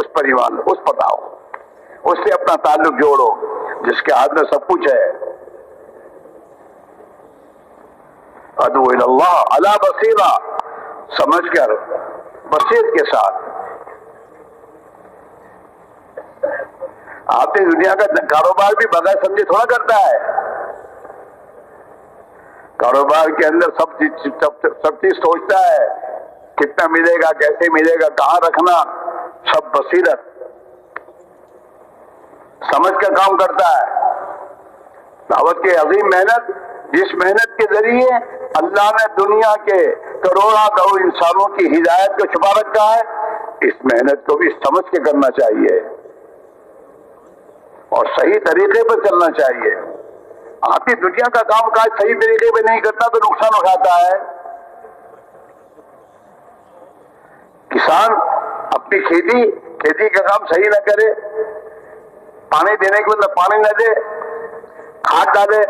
اس پر ایمان اس بتاؤ، اس سے اپنا تعلق جوڑو جس کے ہاتھ میں سب کچھ ہے. ادعو الی اللہ علی بصیرہ، سمجھ کر بصیرت کے ساتھ. آپ نے دنیا کا کاروبار بھی بغیر سمجھے تھوڑا کرتا ہے. کاروبار کے اندر سب چیز سوچتا ہے، کتنا ملے گا، کیسے ملے گا، کہاں رکھنا، سب بصیرت سمجھ کر کام کرتا ہے. دعوت کی عظیم محنت، جس محنت کے ذریعے اللہ نے دنیا کے کروڑوں انسانوں کی ہدایت کو چھپا رکھا ہے، اس محنت کو بھی سمجھ کے کرنا چاہیے اور صحیح طریقے پر چلنا چاہیے. آپ کی دنیا کا کام کاج صحیح طریقے پہ نہیں کرتا تو نقصان اٹھاتا ہے. کسان اپنی کھیتی کا کام صحیح نہ کرے، پانی دینے کے مطلب پانی نہ دے، کھاد ڈالے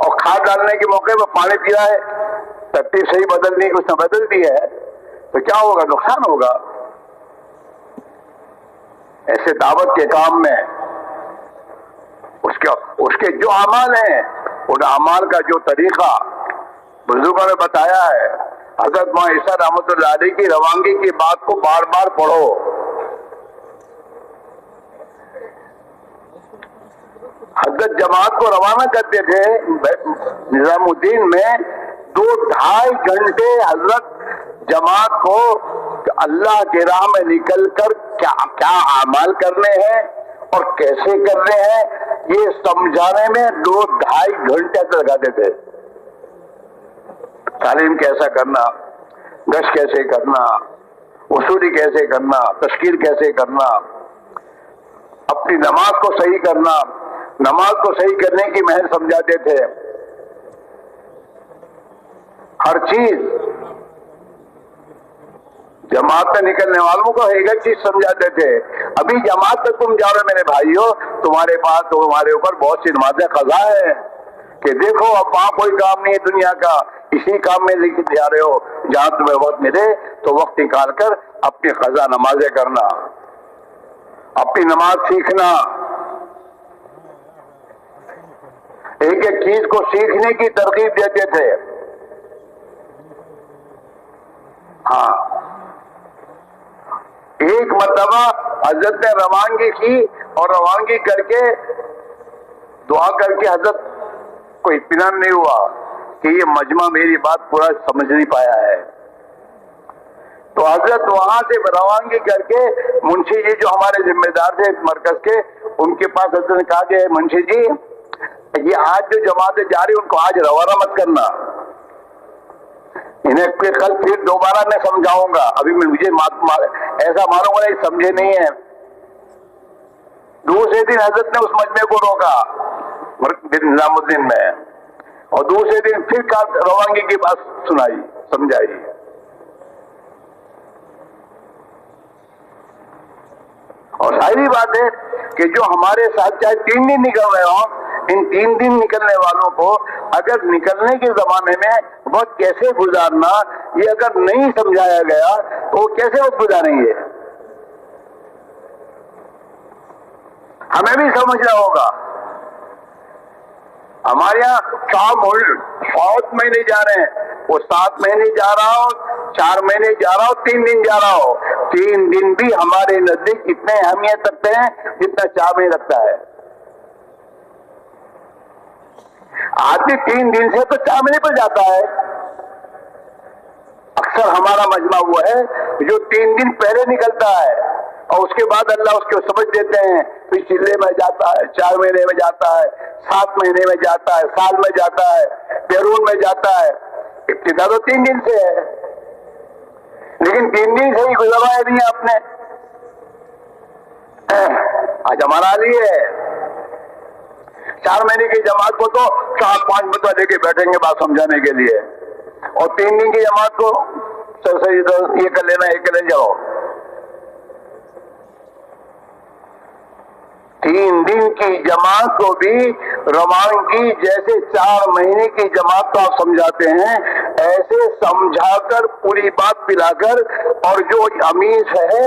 اور کھاد ڈالنے کے موقع پر پانی پیا ہے، ترتیب صحیح بدلنی اس نے بدل دی ہے تو کیا ہوگا؟ نقصان ہوگا. ایسے دعوت کے کام میں اس کے جو اعمال ہیں، ان اعمال کا جو طریقہ بزرگوں نے بتایا ہے. حضرت مولانا عیسیٰ رحمۃ اللہ علیہ کی روانگی کی بات کو بار بار پڑھو. حضرت جماعت کو روانہ کرتے تھے نظام الدین میں، 2-2.5 گھنٹے حضرت جماعت کو اللہ کی راہ میں نکل کر کیا اعمال کرنے ہیں اور کیسے کرنے ہیں یہ سمجھانے میں 2-2.5 گھنٹے لگاتے تھے. تعلیم کیسا کرنا، گشت کیسے کرنا، وصولی کیسے کرنا، تشکیل کیسے کرنا، اپنی نماز کو صحیح کرنا، نماز کو صحیح کرنے کی محنت سمجھاتے تھے. ہر چیز جماعت میں نکلنے والوں کو ایک چیز سمجھاتے تھے. ابھی جماعت تک تم جا رہے میرے بھائیوں، تمہارے پاس تمہارے اوپر بہت سی نمازیں قضا ہے کہ دیکھو اب وہاں کوئی کام نہیں ہے دنیا کا، اسی کام میں لے کے جا رہے ہو. جہاں تمہیں وقت ملے تو وقت نکال کر اپنی قضا نمازیں کرنا، اپنی نماز سیکھنا، ایک ایک چیز کو سیکھنے کی ترغیب دیتے تھے. ہاں، ایک مرتبہ حضرت نے روانگی کی اور روانگی کر کے دعا کر کے حضرت کو اطمینان نہیں ہوا کہ یہ مجمع میری بات پورا سمجھ نہیں پایا ہے. تو حضرت وہاں سے روانگی کر کے منشی جی جو ہمارے ذمہ دار تھے مرکز کے، ان کے پاس حضرت نے کہا کہ منشی جی یہ آج جو جماعتیں جا رہی ان کو آج روانہ مت کرنا، انہیں کل پھر دوبارہ میں سمجھاؤں گا، ابھی مجھے ایسا مانوں گا یہ سمجھے نہیں ہے. دوسرے دن حضرت نے اس مجمع کو روکا نظام الدین میں، اور دوسرے دن پھر روانگی کی بات سنائی سمجھائی. اور ظاہری بات ہے کہ جو ہمارے ساتھ چاہے 3 دن نکل رہے ہوں، ان 3 دن نکلنے والوں کو اگر نکلنے کے زمانے میں وقت کیسے گزارنا یہ اگر نہیں سمجھایا گیا تو وہ کیسے وقت گزاریں گے؟ ہمیں بھی سمجھنا ہوگا. ہمارے یہاں 7 مہینے جا رہے ہیں، وہ 7 مہینے جا رہا ہو، 4 مہینے جا رہا ہو، 3 دن جا رہا ہو، 3 دن بھی ہمارے نزدیک اتنے اہمیت رکھتے ہیں جتنا 4 مہینے رکھتا ہے. آدمی 3 دن سے تو 4 مہینے پر جاتا ہے. اکثر ہمارا مجمع وہ ہے جو 3 دن پہلے نکلتا ہے اور اس کے بعد اللہ اس کو سمجھ دیتے ہیں، پھر چلے میں جاتا ہے، 4 مہینے میں جاتا ہے، 7 مہینے میں جاتا ہے، سال میں جاتا ہے، بیرون میں جاتا ہے. ابتدا تو 3 دن سے ہے، لیکن 3 دن سے ہی گزروایا نہیں آپ نے. آج ہمارا حال یہ ہے، 4 مہینے کی جماعت کو تو 4-5 منٹ لے کے بیٹھیں گے بات سمجھانے کے لیے، اور 3 دن کی جماعت کو یہ کر لینا، یہ کر لے جاؤ. 3 دن کی جماعت کو بھی روانگی جیسے 4 مہینے کی جماعت کو آپ سمجھاتے ہیں، ایسے سمجھا کر پوری بات پلا کر، اور جو امیر ہے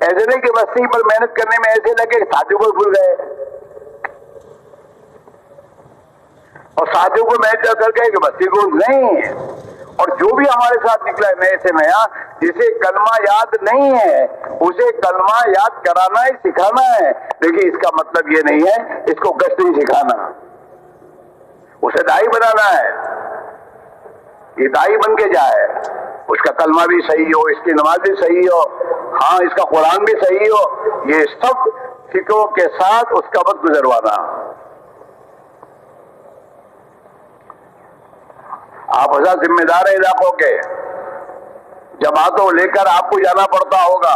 ایسے نہیں کہ بستی پر محنت کرنے میں ایسے لگے کہ ساتھیوں کو بھول گئے، اور ساتھیوں کو محنت کر کے کہ بستی کو نہیں۔ اور جو بھی ہمارے ساتھ نکلا ہے نئے سے نیا، جسے کلمہ یاد نہیں ہے اسے کلمہ یاد کرانا ہے، سکھانا ہے، لیکن اس کا مطلب یہ نہیں ہے اس کو گشت نہیں سکھانا، اسے دائی بنانا ہے، یہ دائی بن کے جائے، اس کا کلمہ بھی صحیح ہو، اس کی نماز بھی صحیح ہو، ہاں اس کا قرآن بھی صحیح ہو، یہ سب فکروں کے ساتھ اس کا وقت گزروانا۔ آپ حضرت ذمہ دار ہیں علاقوں کے، جماعتوں لے کر آپ کو جانا پڑتا ہوگا،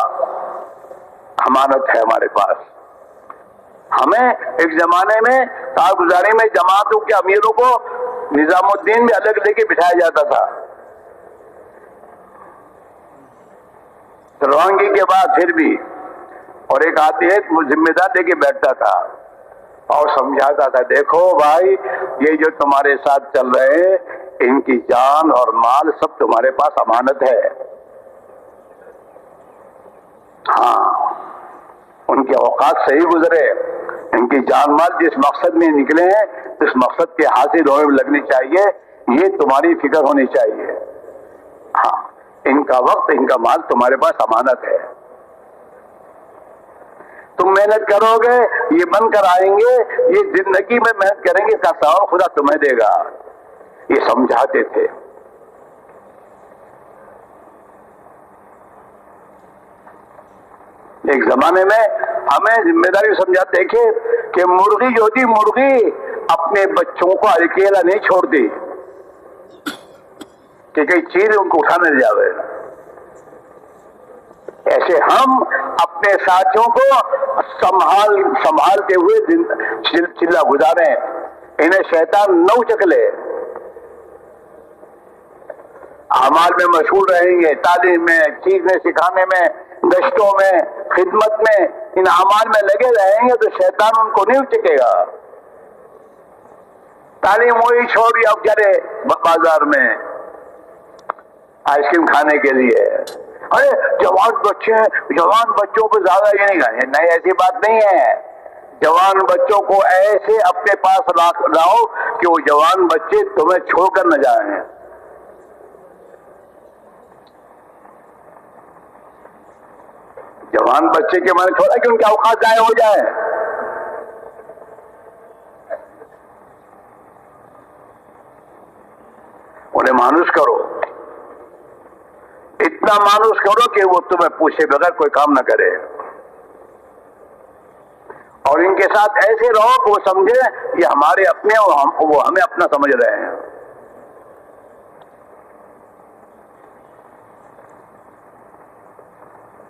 امانت ہے ہمارے پاس۔ ہمیں ایک زمانے میں کارگزاری میں جماعتوں کے امیروں کو نظام الدین میں الگ لے کے بٹھایا جاتا تھا، روانگی کے بعد پھر بھی، اور ایک آدمی ایک ذمہ دار لے کے بیٹھتا تھا اور سمجھاتا تھا، دیکھو بھائی یہ جو تمہارے ساتھ چل رہے ہیں ان کی جان اور مال سب تمہارے پاس امانت ہے، ہاں ان کے اوقات صحیح گزرے، ان کی جان مال جس مقصد میں نکلے ہیں اس مقصد کے حاصل ہونے میں لگنی چاہیے، یہ تمہاری فکر ہونی چاہیے، ہاں ان کا وقت ان کا مال تمہارے پاس امانت ہے، تم محنت کرو گے یہ بن کر آئیں گے، یہ زندگی میں محنت کریں گے، اس کا ثواب خدا تمہیں دے گا، یہ سمجھاتے تھے۔ ایک زمانے میں ہمیں ذمہ داری سمجھاتے، دیکھیں کہ مرغی جو ہوتی مرغی اپنے بچوں کو اکیلا نہیں چھوڑتی کہ کئی چیز ان کو اٹھانے لے جاوے، ایسے ہم اپنے ساتھیوں کو سنبھالتے ہوئے چلا گزاریں، انہیں شیطان نہ اچک لے، اعمال میں مشغول رہیں گے، تعلیم میں، سیکھنے سکھانے میں، گشتوں میں، خدمت میں، ان اعمال میں لگے رہیں گے تو شیطان ان کو نہیں اچکے گا۔ تعلیم وہی چھوڑی اب جرے بازار میں آئس کریم کھانے کے لیے، ارے جوان بچے ہیں، جوان بچوں کو زیادہ یہ نہیں کھانے، نہیں ایسی بات نہیں ہے، جوان بچوں کو ایسے اپنے پاس لاؤ کہ وہ جوان بچے تمہیں چھوڑ کر نہ جائیں، جوان بچے کے معنی چھوڑا کہ ان کے اوقات ضائع ہو جائے، انہیں مانوس کرو، اتنا مانوس کرو کہ وہ تمہیں پوچھے بغیر کوئی کام نہ کرے، اور ان کے ساتھ ایسے رہو کہ وہ سمجھے یہ ہمارے اپنے وہ ہمیں اپنا سمجھ رہے ہیں۔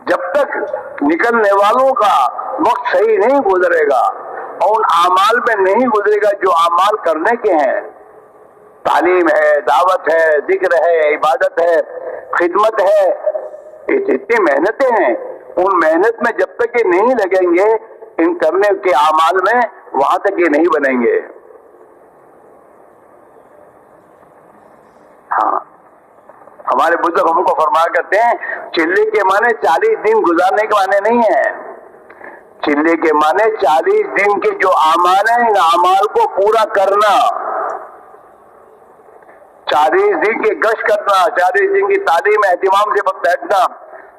جب تک نکلنے والوں کا وقت صحیح نہیں گزرے گا اور ان اعمال میں نہیں گزرے گا جو اعمال کرنے کے ہیں، تعلیم ہے، دعوت ہے، ذکر ہے، عبادت ہے، خدمت ہے، اتنی محنتیں ہیں، ان محنت میں جب تک یہ نہیں لگیں گے ان کرنے کے اعمال میں وہاں تک یہ نہیں بنیں گے۔ ہاں ہمارے بزرگ ہم کو فرمایا کرتے ہیں چلے کے معنی 40 دن گزارنے کے معنی نہیں ہے، چلے کے معنی 40 دن کے جو اعمال ہیں ان اعمال کو پورا کرنا، 40 دن کی گشت کرنا، 40 دن کی تعلیم اہتمام سے بیٹھنا،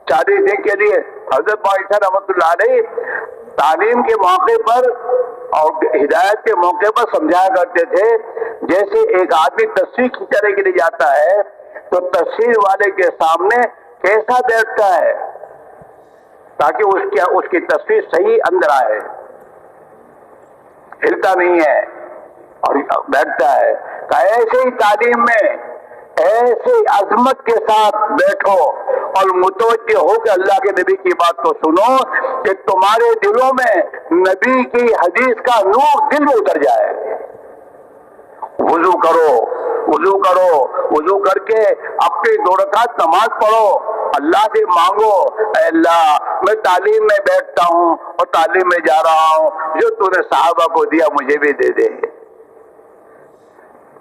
40 دن کے لیے حضرت بائیسا رحمۃ اللہ علیہ تعلیم کے موقع پر اور ہدایت کے موقع پر سمجھایا کرتے تھے، جیسے ایک آدمی تصویر کھینچنے کے لیے جاتا ہے تو تصویر والے کے سامنے کیسا بیٹھتا ہے تاکہ اس کی تصویر صحیح اندر آئے، ہلتا نہیں ہے اور بیٹھتا ہے، ایسے ہی تعلیم میں ایسے عظمت کے ساتھ بیٹھو اور متوجہ ہو کہ اللہ کے نبی کی بات کو سنو کہ تمہارے دلوں میں نبی کی حدیث کا نور دل میں اتر جائے۔ وضو کرو، وضو کرو، وضو کر کے اپنی 2 رکعت نماز پڑھو، اللہ سے مانگو، اے اللہ میں تعلیم میں بیٹھتا ہوں اور تعلیم میں جا رہا ہوں، جو تو نے صحابہ کو دیا مجھے بھی دے دے،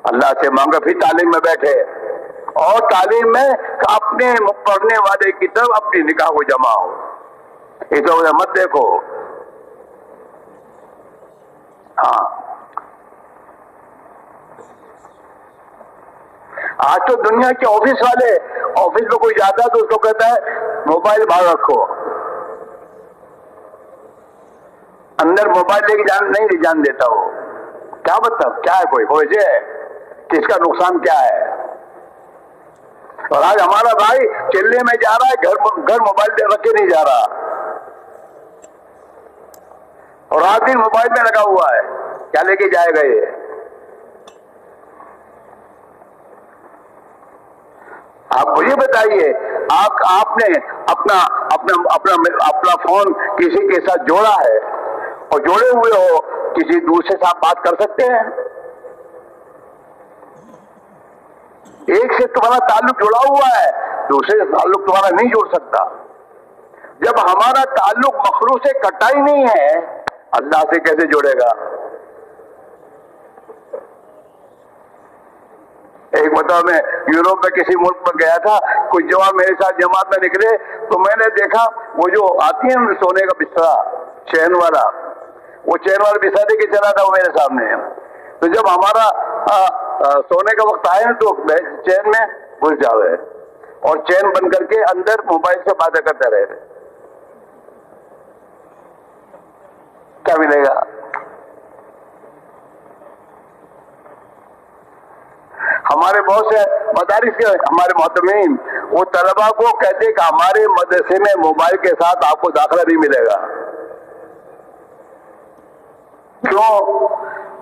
اللہ سے مانگو، پھر تعلیم میں بیٹھے اور تعلیم میں اپنے پڑھنے والے کی طرف اپنی نگاہ کو جماؤ، ادھر ادھر مت دیکھو. ہاں آج تو دنیا کے آفس والے, آفس میں کوئی جاتا ہے تو اس کو کہتا ہے موبائل باہر رکھو, اندر موبائل لے کے نہیں جان دیتا. وہ کیا مطلب, کیا ہے, کوئی وجہ ہے کہ اس کا نقصان کیا ہے؟ اور آج ہمارا بھائی چلنے میں جا رہا ہے, گھر موبائل رکھ کے نہیں جا رہا, اور رات دن موبائل میں لگا ہوا ہے. کیا لے کے جائے گا یہ؟ آپ مجھے بتائیے, آپ نے اپنا فون کسی کے ساتھ جوڑا ہے اور جوڑے ہوئے ہو کسی دوسرے سے آپ بات کر سکتے ہیں؟ ایک سے تمہارا تعلق جڑا ہوا ہے, دوسرے سے تعلق تمہارا نہیں جوڑ سکتا. جب ہمارا تعلق مخلوق سے کٹا ہی نہیں ہے, اللہ سے کیسے جوڑے گا؟ ایک مرتبہ میں یوروپ میں کسی ملک میں گیا تھا, کچھ جوان میرے ساتھ جماعت میں نکلے تو میں نے دیکھا وہ جو آتی ہے سونے کا بستر چین والا, وہ چین والا بستر دے کے چلا تھا وہ میرے سامنے. تو جب ہمارا سونے کا وقت آئے تو چین میں گھس جاوے اور چین بند کر کے اندر موبائل سے باتیں کرتے رہے. کیا ملے گا؟ ہمارے بہت سے مدارس کے ہمارے محترمین وہ طلبا کو کہتے کہ ہمارے مدرسے میں موبائل کے ساتھ آپ کو داخلہ نہیں ملے گا. کیوں؟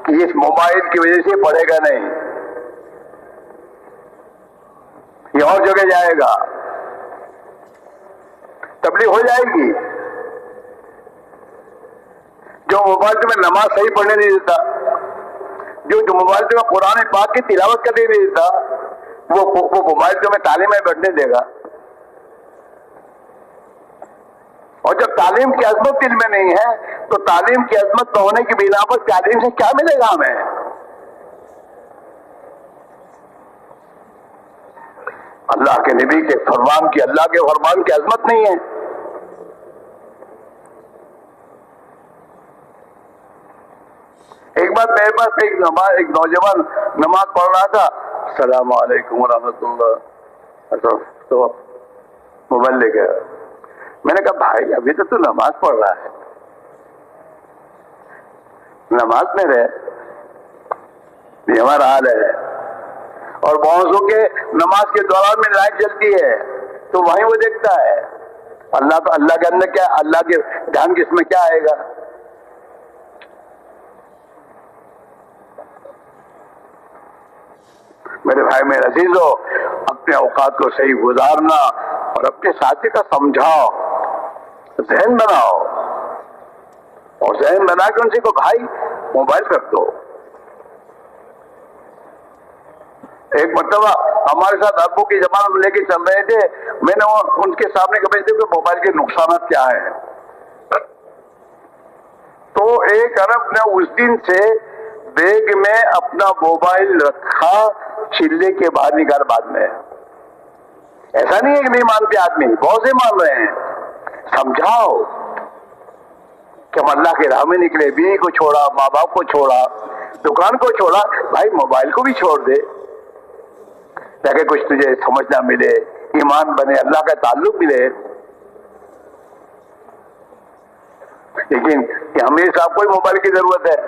کہ اس موبائل کی وجہ سے پڑھے گا نہیں, یہ اور جگہ جائے گا, تبلیغ ہو جائے گی. جو موبائل تمہیں نماز صحیح پڑھنے نہیں دیتا, جو موبائل تمہیں قرآن پاک کی تلاوت کرنے نہیں دیتا, وہ موبائل تمہیں تعلیم میں بیٹھنے دے گا. اور جب تعلیم کی عظمت دل میں نہیں ہے تو تعلیم کی عظمت نہ ہونے کی بنا پر تعلیم سے کیا ملے گا ہمیں؟ اللہ کے نبی کے فرمان کی, اللہ کے فرمان کی عظمت نہیں ہے. ایک بار میرے پاس ایک نوجوان نماز پڑھ رہا تھا, السلام علیکم ورحمۃ اللہ, تو موبائل لے گیا. میں نے کہا بھائی ابھی تو نماز پڑھ رہا ہے, نماز میں رہے, یہ ہمارا حال ہے. اور بہت کے نماز کے دوران میں لائٹ جلتی ہے تو وہیں وہ دیکھتا ہے اللہ کے اندر کیا, اللہ کے دھیان کس میں کیا آئے گا. میرے بھائی میرے عزیزو, اپنے اوقات کو صحیح گزارنا اور اپنے ساتھی کا سمجھاؤ, ذہن بناؤ, اور ذہن بنا کے ان سے کو بھائی موبائل کر دو. ایک مرتبہ ہمارے ساتھ ابو کی ضمانت لے کے چل رہے تھے, میں نے ان کے سامنے کہا کہ موبائل کے نقصانات کیا ہیں. تو ایک عرب نے اس دن سے بیگ میں اپنا موبائل رکھا, چلے کے باہر نکال بعد میں. ایسا نہیں ہے کہ نہیں مانتے آدمی, بہت سے مان رہے ہیں. سمجھاؤ کہ ہم اللہ کے راہ میں نکلے, بیوی کو چھوڑا, ماں باپ کو چھوڑا, دکان کو چھوڑا, بھائی موبائل کو بھی چھوڑ دے تاکہ کچھ تجھے سمجھنا ملے, ایمان بنے, اللہ کا تعلق ملے. لیکن ہمیں صاحب کوئی موبائل کی ضرورت ہے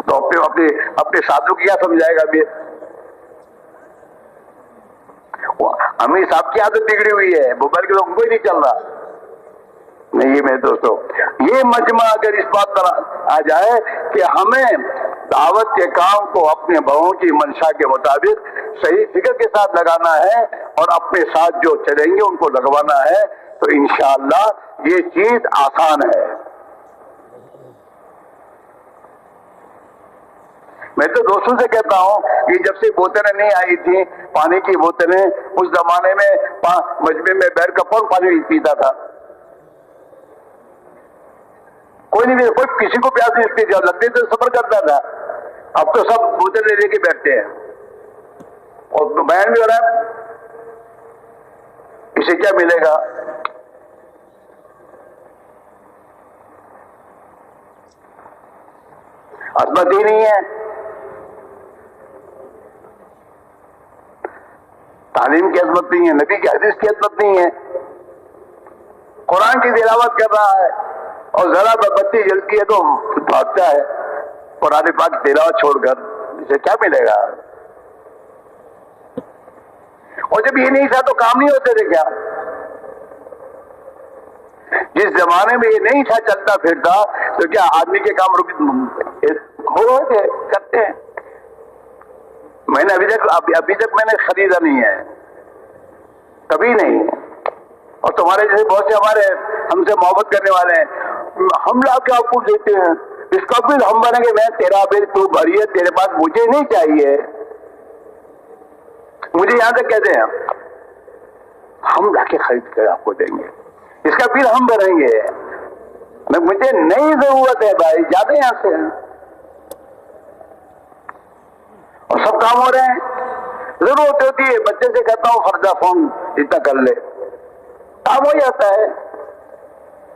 تو اپنے ساتھوں کی کیا سمجھائے گا. بھی امیر صاحب کی عادت بگڑی ہوئی ہے, موبائل کے لوگ کوئی نہیں چل رہا. نہیں میرے دوستو, یہ مجمع اگر اس بات پر آ جائے کہ ہمیں دعوت کے کام کو اپنے بڑوں کی منشا کے مطابق صحیح فکر کے ساتھ لگانا ہے اور اپنے ساتھ جو چلیں گے ان کو لگوانا ہے, تو انشاءاللہ یہ چیز آسان ہے. میں تو دوستوں سے کہتا ہوں کہ جب سے بوتلیں نہیں آئی تھیں, پانی کی بوتلیں, اس زمانے میں مجمع میں بیٹھ کر کون پانی پیتا تھا؟ کوئی نہیں, کوئی کسی کو پیاس نہیں لگتی, جب لگتی تو سفر کرتا تھا. اب تو سب بوتلیں لے کے بیٹھتے ہیں اور بیان بھی ہو رہا ہے. اسے کیا ملے گا؟ عظمت ہی نہیں ہے، تعلیم کی عظمت نہیں ہے، نبی کی حدیث کی عظمت نہیں ہے، قرآن کی تلاوت کر رہا ہے اور ذرا بتی جلتی ہے تو بھاگتا ہے قرآن پاک تلاوت چھوڑ کر، اسے کیا ملے گا؟ اور جب یہ نہیں تھا تو کام نہیں ہوتے تھے کیا؟ جس زمانے میں یہ نہیں تھا چلتا پھرتا تو کیا آدمی کے کام ہو تھے کرتے ہیں؟ میں نے ابھی تک میں نے خریدا نہیں ہے، کبھی نہیں۔ اور تمہارے جیسے بہت سے ہمارے ہم سے محبت کرنے والے ہیں، ہم لا کے آپ کو دیتے ہیں، اس کا بل ہم بنیں گے، میں تیرا بل تو بھریے، تیرے پاس مجھے نہیں چاہیے، مجھے یہاں تک کہتے ہیں ہم لا کے خرید کر آپ کو دیں گے، اس کا بل ہم بھریں گے، مجھے نہیں ضرورت ہے بھائی، جاتے یہاں سے، اور سب کام ہو رہے ہیں۔ ضرورت ہوتی ہے بچے سے کہتا ہوں فرضہ فون اتنا کر لے، کام ہو جاتا ہے،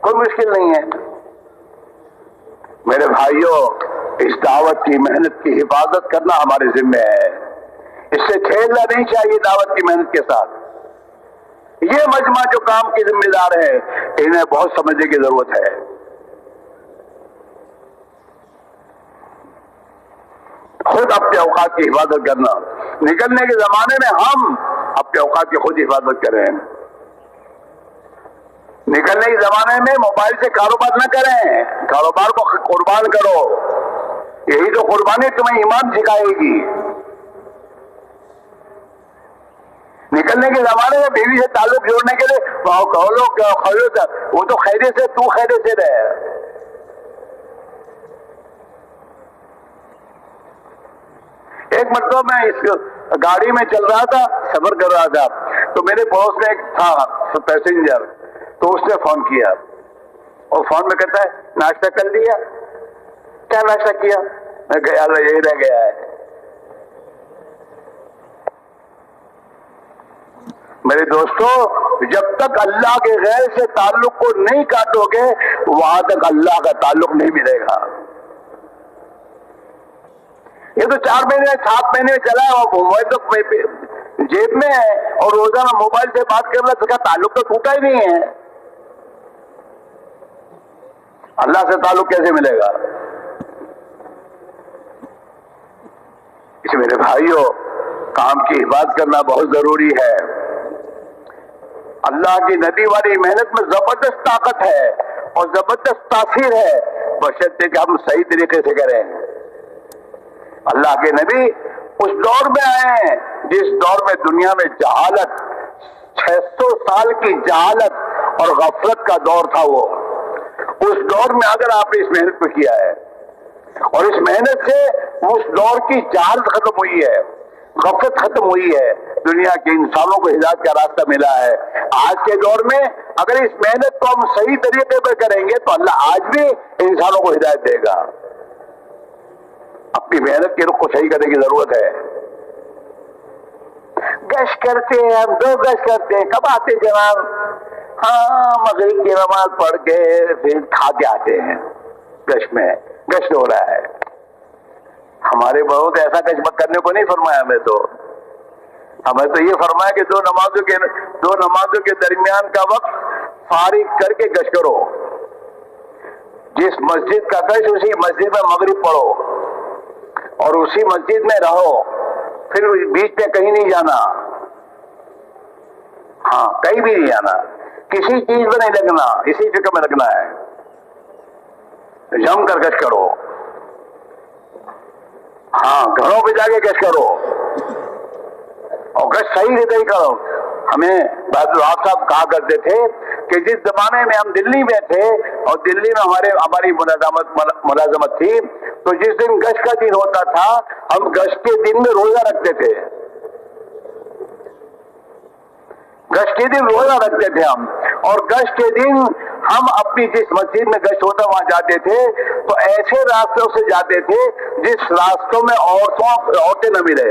کوئی مشکل نہیں ہے۔ میرے بھائیوں، اس دعوت کی محنت کی حفاظت کرنا ہمارے ذمہ ہے، اس سے کھیلنا نہیں چاہیے دعوت کی محنت کے ساتھ۔ یہ مجمع جو کام کی ذمہ دار ہے انہیں بہت سمجھنے کی ضرورت ہے۔ خود اپنے اوقات کی حفاظت کرنا، نکلنے کے زمانے میں ہم اپنے اوقات کی خود حفاظت کریں، نکلنے کے زمانے میں موبائل سے کاروبار نہ کریں، کاروبار کو قربان کرو، یہی تو قربانی تمہیں ایمان سکھائے گی۔ نکلنے کے زمانے میں بیوی سے تعلق جوڑنے کے لیے وہ تو خیریت سے، تو خیریت سے رہے۔ ایک مرتبہ میں اس گاڑی میں چل رہا تھا، سفر کر رہا تھا، تو میرے پڑوس میں ایک تھا پیسنجر، تو اس نے فون کیا اور فون میں کہتا ہے ناشتہ کر لیا؟ کیا ناشتہ کیا؟ میں کہا اللہ یہی رہ گیا ہے۔ میرے دوستو، جب تک اللہ کے غیر سے تعلق کو نہیں کاٹو گے وہاں تک اللہ کا تعلق نہیں ملے گا۔ یہ تو 4 مہینے 7 مہینے چلا ہے، اور موبائل تو جیب میں ہے اور روزانہ موبائل سے بات کرنا، تو کیا تعلق تو ٹوٹا ہی نہیں ہے؟ اللہ سے تعلق کیسے ملے گا؟ اس میرے بھائیوں، کام کی حفاظت کرنا بہت ضروری ہے۔ اللہ کی نبی والی محنت میں زبردست طاقت ہے اور زبردست تاثیر ہے، بشرطے کہ ہم صحیح طریقے سے کریں۔ اللہ کے نبی اس دور میں آئے ہیں جس دور میں دنیا میں جہالت، 600 سال کی جہالت اور غفلت کا دور تھا، وہ اس دور میں اگر آپ نے اس محنت کو کیا ہے اور اس محنت سے اس دور کی جہالت ختم ہوئی ہے، غفلت ختم ہوئی ہے، دنیا کے انسانوں کو ہدایت کا راستہ ملا ہے۔ آج کے دور میں اگر اس محنت کو ہم صحیح طریقے پر کریں گے تو اللہ آج بھی انسانوں کو ہدایت دے گا۔ اپنی محنت کے رخ کو صحیح کرنے کی ضرورت ہے۔ گشت کرتے ہیں ہم، 2 گشت کرتے ہیں، کب آتے جناب؟ ہاں مغرب کی نماز پڑھ کے پھر کھا کے آتے ہیں، گشت میں گشت ہو رہا ہے۔ ہمارے بہت ایسا گشت کرنے کو نہیں فرمایا، ہمیں تو یہ فرمایا کہ 2 نمازوں کے درمیان کا وقت فارغ کر کے گشت کرو، جس مسجد کا گشت اسی مسجد میں مغرب پڑھو اور اسی مسجد میں رہو، پھر بیچ میں کہیں نہیں جانا، ہاں کہیں بھی نہیں جانا، کسی چیز میں نہیں لگنا، اسی فکر میں لگنا ہے، جم کر گشت کرو، ہاں گھروں پہ جا کے گشت کرو اور گشت صحیح سے صحیح کرو۔ ہمیں آپ صاحب کہا کرتے تھے کہ جس زمانے میں ہم دلی میں تھے اور دلی میں ہماری ملازمت تھی، تو جس دن گشت کا دن ہوتا تھا ہم گشت کے دن میں روزہ رکھتے تھے، گشت کے دن روزہ رکھتے تھے ہم، اور گشت کے دن ہم اپنی جس مسجد میں گشت ہوتا وہاں جاتے تھے تو ایسے راستوں سے جاتے تھے جس راستوں میں عورتیں نہ ملے،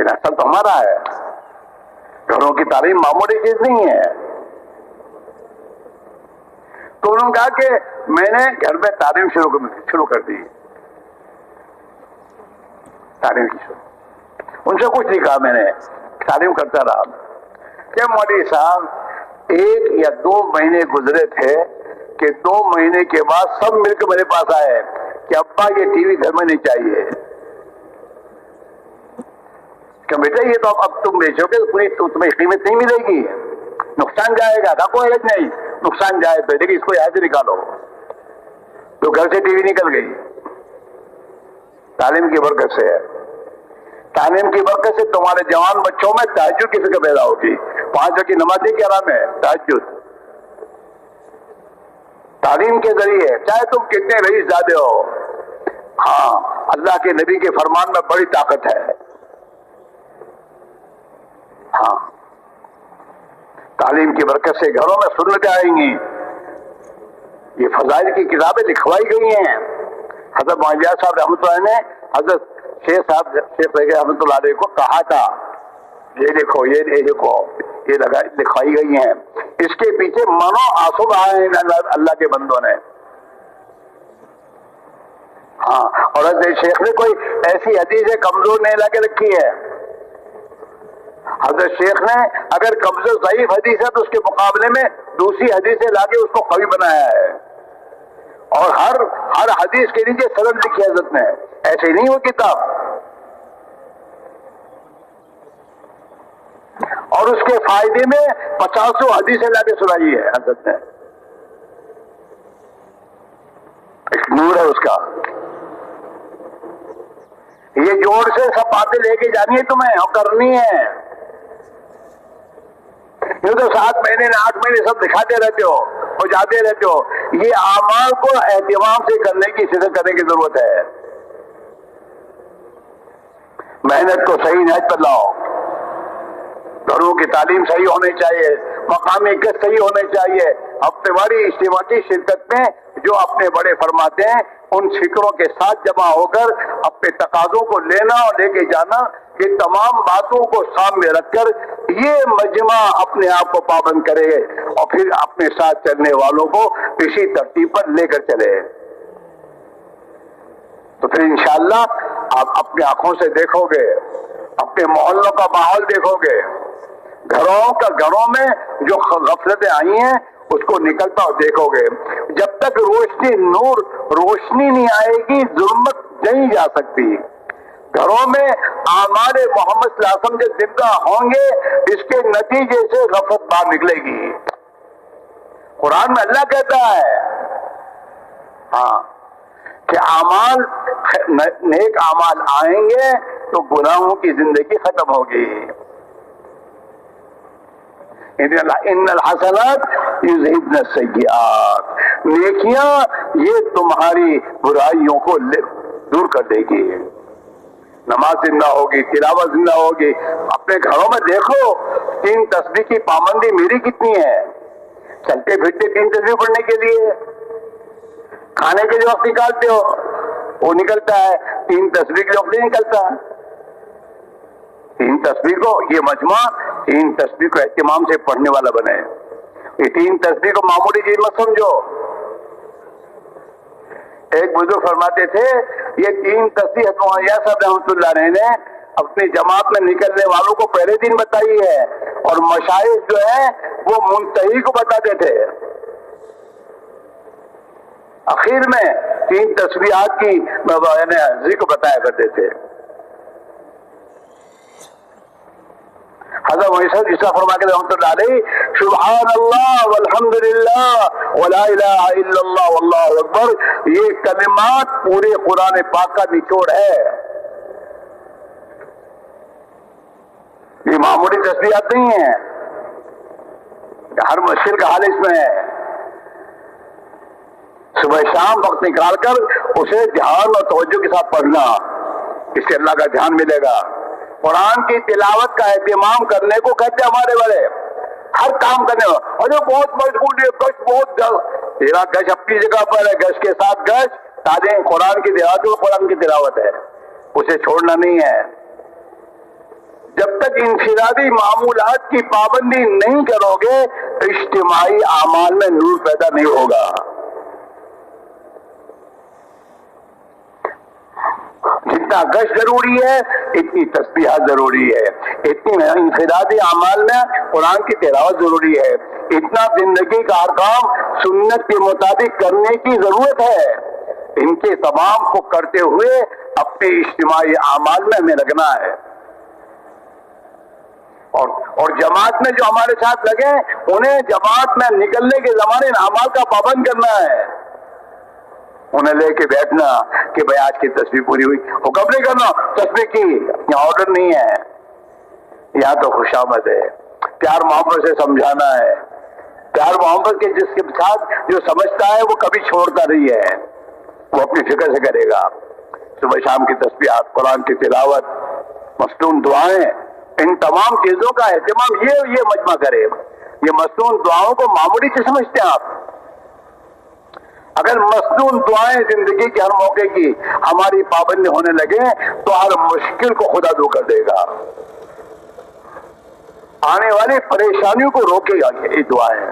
کہ اصل تو ہمارا ہے. گھروں کی تعلیم معمولی چیز نہیں ہے. تو انہوں نے کہا کہ میں نے گھر میں تعلیم شروع کر دی. تعلیم کی شروع. ان سے کچھ نہیں کہا میں نے, تعلیم کرتا رہا. کہ مولوی صاحب 1 یا 2 مہینے گزرے تھے کہ 2 مہینے کے بعد سب مل کے میرے پاس آئے کہ ابا یہ ٹی وی گھر میں نہیں چاہیے. کہ بیٹا یہ تو اب تم بیچو گے پوری تمہیں قیمت نہیں ملے گی, نقصان جائے گا. کوئی حرج نہیں, نقصان جائے تو لیکن اس کو یہاں سے نکالو. تو گھر سے ٹی وی نکل گئی. تعلیم کی برکت سے ہے. تعلیم کی برکت سے تمہارے جوان بچوں میں تہجد کی فکر پیدا ہوگی. 5 وقت کی نماز کیا نام ہے؟ تہجد. تعلیم کے ذریعے چاہے تم کتنے رئیس زادے ہو, ہاں اللہ کے نبی کے فرمان میں بڑی طاقت ہے. ہاں تعلیم کی برکت سے گھروں میں سنتیں آئیں گی. یہ فضائل کی کتابیں لکھوائی گئی ہیں. حضرت معاویہ صاحب رحمۃ اللہ نے حضرت شیخ رحمۃ اللہ علیہ کو کہا تھا یہ لکھو یہ لکھو, یہ لکھوائی گئی ہیں. اس کے پیچھے منو آنسو بہائے ہیں اللہ کے بندوں نے. ہاں اور حضرت شیخ نے کوئی ایسی حدیث کمزور نہیں لا کے رکھی ہے. حضرت شیخ نے اگر کمزور ضعیف حدیث ہے تو اس کے مقابلے میں دوسری حدیثیں لا کے اس کو قوی بنایا ہے. اور ہر حدیث کے نیچے سند لکھی حضرت نے. ایسے نہیں وہ کتاب. اور اس کے فائدے میں 50 حدیثیں لا کے سنائی ہے حضرت نے. ایک نور ہے اس کا. یہ جوڑ سے سب باتیں لے کے جانی ہے تمہیں اور کرنی ہے. یہ تو 7 مہینے 8 مہینے سب دکھاتے رہتے ہو اور جاتے رہتے ہو. یہ اعمال کو اہتمام سے کرنے کی فکر کرنے کی ضرورت ہے. محنت کو صحیح نہج پر لاؤ. گھروں کی تعلیم صحیح ہونی چاہیے, مقامی گشت صحیح ہونے چاہیے. ہفتے واری اجتماعی شرکت میں جو اپنے بڑے فرماتے ہیں ان فکروں کے ساتھ جمع ہو کر اپنے تقاضوں کو لینا اور لے کے جانا, یہ تمام باتوں کو سامنے رکھ کر یہ مجمع اپنے آپ کو پابند کرے اور پھر اپنے ساتھ چلنے والوں کو اسی ترتیب پر لے کر چلے. تو پھر انشاءاللہ آپ اپنی آنکھوں سے دیکھو گے, اپنے محلوں کا ماحول دیکھو گے, گھروں میں جو غفلتیں آئی ہیں اس کو نکلتا اور دیکھو گے. جب تک روشنی نہیں آئے گی ظلمت نہیں جا سکتی. گھروں میں اعمال محمد صلی اللہ علیہ وسلم جو زندہ ہوں گے اس کے نتیجے سے غفلت باہر نکلے گی. قرآن میں اللہ کہتا ہے ہاں کہ نیک اعمال آئیں گے تو گناہوں کی زندگی ختم ہوگی. ان الحسنات یذہبن السیئات, نیکیاں یہ تمہاری برائیوں کو دور کر دے گی. نماز زندہ ہوگی, تلاوت زندہ ہوگی. اپنے گھروں میں دیکھو 3 تسبیح کی پابندی میری کتنی ہے. چلتے پھرتے 3 تسبیح پڑھنے کے لیے, کھانے کے جو وقت نکالتے ہو وہ نکلتا ہے, 3 تسبیح کے وقت نہیں نکلتا. 3 تسبیح کو یہ مجمع 3 تسبیح کو اہتمام سے پڑھنے والا بنے. یہ 3 تسبیح کو معمولی چیز مت سمجھو. ایک بزرگ فرماتے تھے یہ 3 تسبیح معاویہ صاحب رحمۃ اللہ علیہ نے اپنی جماعت میں نکلنے والوں کو پہلے دن بتائی ہے اور مشائخ جو ہیں وہ منتہی کو بتاتے تھے. اخیر میں 3 تسبیحات کی ذکر بتایا کرتے تھے. حضرت محسن جسا فرما کے رحمۃ اللہ علیہ سبحان اللہ والحمد للہ ولا الہ الا اللہ واللہ اکبر, یہ کلمات پورے قرآن پاک کا نچوڑ ہے. یہ معمولی تسبیحات نہیں ہیں, ہر مشکل کا حال اس میں ہے. صبح شام وقت نکال کر اسے دھیان اور توجہ کے ساتھ پڑھنا, اس سے اللہ کا دھیان ملے گا. قرآن کی تلاوت کا اہتمام کرنے کو کہتے ہیں ہمارے بڑے, ہر کام کرنے کو. اور بہت مشغول ہے, گش بہت تیرا گش اپنی جگہ پر ہے, گش کے ساتھ گش. تعلیم قرآن کی تلاوت قرآن کی تلاوت ہے, اسے چھوڑنا نہیں ہے. جب تک انفرادی معمولات کی پابندی نہیں کرو گے اجتماعی اعمال میں نور پیدا نہیں ہوگا. جتنا گشت ضروری ہے اتنی تسبیحات ضروری ہے، اتنی انفرادی اعمال میں قرآن کی تلاوت ضروری ہے، اتنا زندگی کا ہر کام سنت کے مطابق کرنے کی ضرورت ہے. ان کے تمام کو کرتے ہوئے اپنے اجتماعی اعمال میں ہمیں لگنا ہے. اور جماعت میں جو ہمارے ساتھ لگے انہیں جماعت میں نکلنے کے زمانے ان اعمال کا پابند کرنا ہے. انہیں لے کے بیٹھنا کہ بھائی آج کی تصویر پوری ہوئی، حکم نہیں کرنا تصویر کی، یہاں آرڈر نہیں ہے، یہاں تو خوشامد ہے. پیار محبت سے سمجھانا ہے، پیار محبت کے جس کے ساتھ جو سمجھتا ہے وہ کبھی چھوڑتا نہیں ہے، وہ اپنی فکر سے کرے گا. صبح شام کی تسبیحات، قرآن کی تلاوت، مصنون دعائیں، ان تمام چیزوں کا اہتمام یہ مجمع کرے. یہ مصنون دعاؤں کو معمولی سے سمجھتے ہیں آپ؟ اگر مصنون دعائیں زندگی کے ہر موقع کی ہماری پابندی ہونے لگے تو ہر مشکل کو خدا دور کر دے گا، آنے والی پریشانیوں کو روکے گا. یہ دعائیں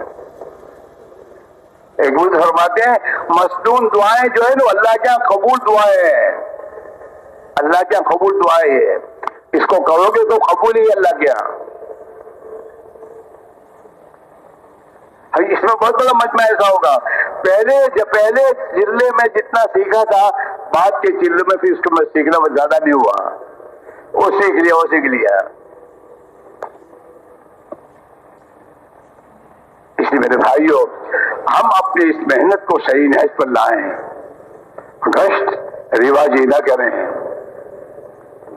ایک بزرگ فرماتے ہیں مصنون دعائیں جو ہے نا اللہ کے یہاں قبول دعائیں ہیں، اللہ کے یہاں قبول دعائیں ہیں. اس کو کرو گے تو قبول ہی اللہ کے یہاں. اس میں بہت بڑا مجمع ایسا ہوگا. پہلے چلے میں جتنا سیکھا تھا بعد کے چلے میں پھر اس کو میں سیکھنا زیادہ نہیں ہوا، وہ سیکھ لیا. اس لیے میرے بھائیوں ہم اپنی اس محنت کو صحیح نہج پر لائیں. گشت رواجی نہ کریں،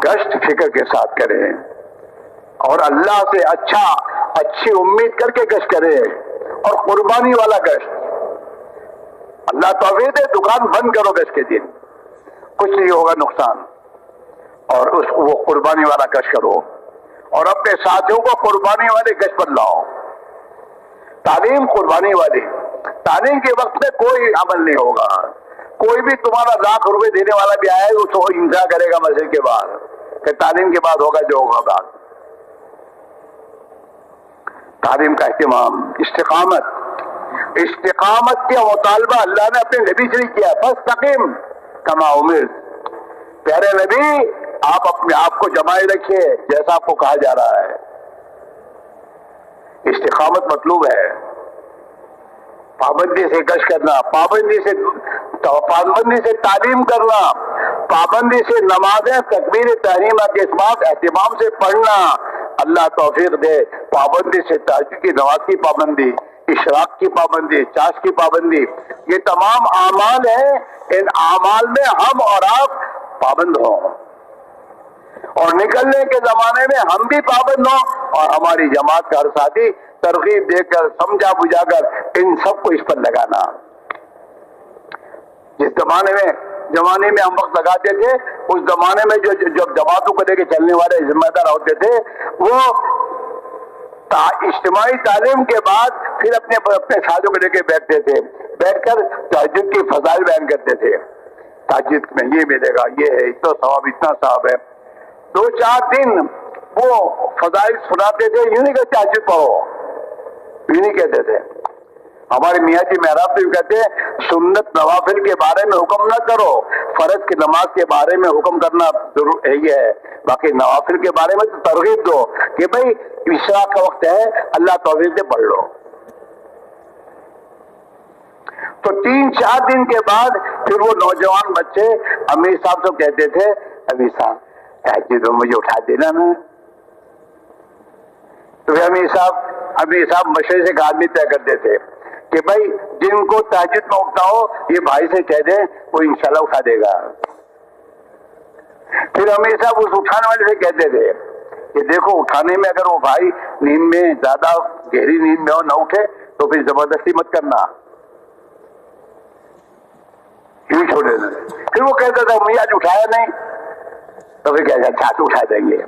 گشت فکر کے ساتھ کریں اور اللہ سے اچھی امید کر کے گشت کریں. اور قربانی والا گشت، اللہ توفیق دے دکان بند کرو گشت کے دن، کچھ نہیں ہوگا نقصان. اور وہ قربانی والا گشت کرو اور اپنے ساتھیوں کو قربانی والے گشت پر لاؤ. تعلیم قربانی والی، تعلیم کے وقت میں کوئی عمل نہیں ہوگا. کوئی بھی تمہارا ₹1,00,000 دینے والا بھی آئے اس کو انتظار کرے گا مسجد کے بعد کہ تعلیم کے بعد ہوگا جو ہوگا بعد. تعلیم کا اہتمام، استقامت کا مطالبہ اللہ نے اپنے نبی سے کیا. فاستقم کما امرت. پیارے نبی آپ اپنے آپ کو جمائے رکھیے جیسا آپ کو کہا جا رہا ہے. استقامت مطلوب ہے. پابندی سے گشت کرنا، پابندی سے تعلیم کرنا، پابندی سے نمازیں تکبیر تحریمہ کے ساتھ اہتمام سے پڑھنا. اللہ توفیق دے. پابندی سے تہجد کی نماز کی پابندی، اشراق کی پابندی، چاش کی پابندی، یہ تمام اعمال ہیں. ان اعمال میں ہم اور آپ پابند ہوں اور نکلنے کے زمانے میں ہم بھی پابند ہوں اور ہماری جماعت کا ہر ساتھی ترغیب دے کر سمجھا بجھا کر ان سب کو اس پر لگانا. جس زمانے میں ہم وقت لگاتے تھے اس زمانے میں جو جماعتوں کو لے کے چلنے والے ذمہ دار ہوتے تھے وہ اجتماعی تعلیم کے بعد پھر اپنے ساتھیوں کو لے کے بیٹھتے تھے، بیٹھ کر تہجد کی فضائل بیان کرتے تھے. تہجد میں یہ ملے گا، یہ ہے، اتنا ثواب ہے. 2-4 دن وہ فضائل سناتے تھے. یوں نہیں کہ تہجد پڑھو، یوں نہیں کہتے تھے. ہمارے میاں جی محراب تو کہتے ہیں سنت نوافل کے بارے میں حکم نہ کرو، فرض کی نماز کے بارے میں حکم کرنا ضرور ہے، باقی نوافل کے بارے میں تو ترغیب دو کہ بھائی عشاء کا وقت ہے، اللہ توفیق سے پڑھ لو. تو 3-4 دن کے بعد پھر وہ نوجوان بچے امیر صاحب سے کہتے تھے امیر صاحب تہجد میں مجھے اٹھا دینا نا. تو امیر صاحب مشورے سے ایک آدمی طے کرتے تھے کہ بھائی جن کو تہجد میں اٹھنا ہو یہ بھائی سے کہہ دیں، وہ انشاءاللہ اٹھا دے گا. پھر امیر صاحب اس اٹھانے والے سے کہتے تھے کہ دیکھو اٹھانے میں اگر وہ بھائی نیند میں زیادہ گہری نیند میں ہو نہ اٹھے تو پھر زبردستی مت کرنا، یوں چھوڑ دینا. پھر وہ کہتا تھا میں آج اٹھایا نہیں تو پھر کہتا اچھا تو اٹھا دیں گے.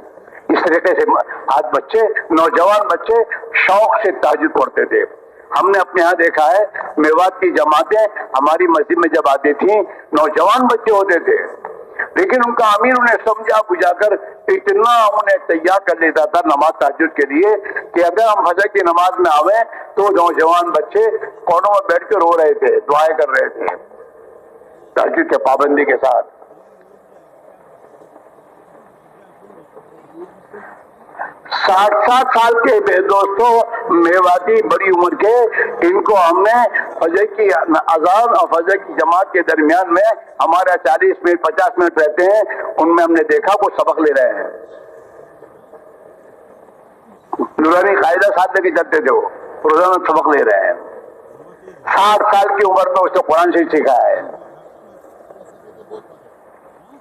اس طریقے سے آج نوجوان بچے شوق سے تہجد پڑھتے تھے. ہم نے اپنے ہاں دیکھا ہے میوات کی جماعتیں ہماری مسجد میں جب آتی تھیں نوجوان بچے ہوتے تھے لیکن ان کا امیر انہیں سمجھا بجھا کر اتنا انہیں تیار کر لیتا تھا نماز تہجد کے لیے کہ اگر ہم فجر کی نماز میں آویں تو نوجوان بچے کونوں میں بیٹھ کے رو رہے تھے، دعائیں کر رہے تھے تہجد کے پابندی کے ساتھ۔ 60 سال کے بے دوستوں میواتی بڑی عمر کے، ان کو ہم نے فجر کی اذان اور فجر کی جماعت کے درمیان میں ہمارا 40 منٹ 50 منٹ رہتے ہیں، ان میں ہم نے دیکھا وہ سبق لے رہے ہیں، نورانی قاعدہ ساتھ لے کے چلتے تھے، وہ روزانہ سبق لے رہے ہیں۔ 60 سال کی عمر میں اس نے قرآن شریف سیکھا ہے،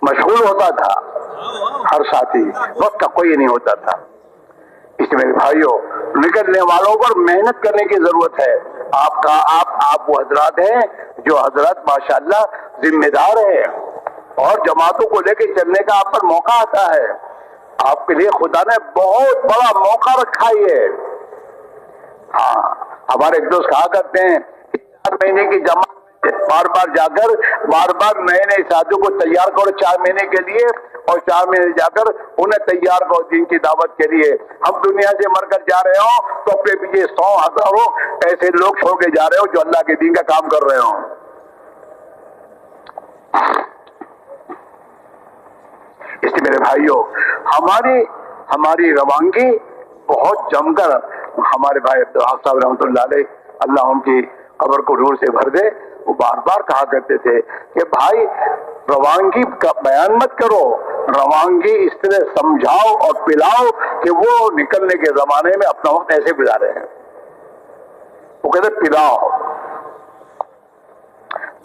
مشغول ہوتا تھا ہر ساتھی، وقت کا کوئی نہیں ہوتا تھا۔ اس میرے بھائیوں، نکلنے والوں پر محنت کرنے کی ضرورت ہے۔ آپ وہ حضرات ہیں جو حضرات ماشاءاللہ ذمہ دار ہیں اور جماعتوں کو لے کے چلنے کا آپ پر موقع آتا ہے، آپ کے لیے خدا نے بہت بڑا موقع رکھا ہے۔ ہاں، ہمارے ایک دوست کہا کرتے ہیں 4 مہینے کی جماعت بار بار جا کر بار بار نئے نئے ساتھیوں کو تیار کرو 4 مہینے کے لیے، اور 4 مہینے جا کر انہیں تیار کرو دین کی دعوت کے لیے۔ ہم دنیا سے مر کر جا رہے ہوں تو اپنے پیچھے 100 ہزاروں ایسے لوگ چھوڑ کے جا رہے ہو جو اللہ کے دین کا کام کر رہے ہوں۔ اس لیے میرے بھائیوں، ہماری روانگی بہت جم کر، ہمارے بھائی عبدالحق صاحب رحمۃ اللہ علیہ، اللہ ان کی قبر کو نور سے بھر دے، وہ بار بار کہا کرتے تھے کہ بھائی روانگی کا بیان مت کرو، روانگی اس طرح سمجھاؤ اور پلاؤ کہ وہ نکلنے کے زمانے میں اپنا وقت ایسے گزارے ہیں۔ وہ کہتے پلاؤ،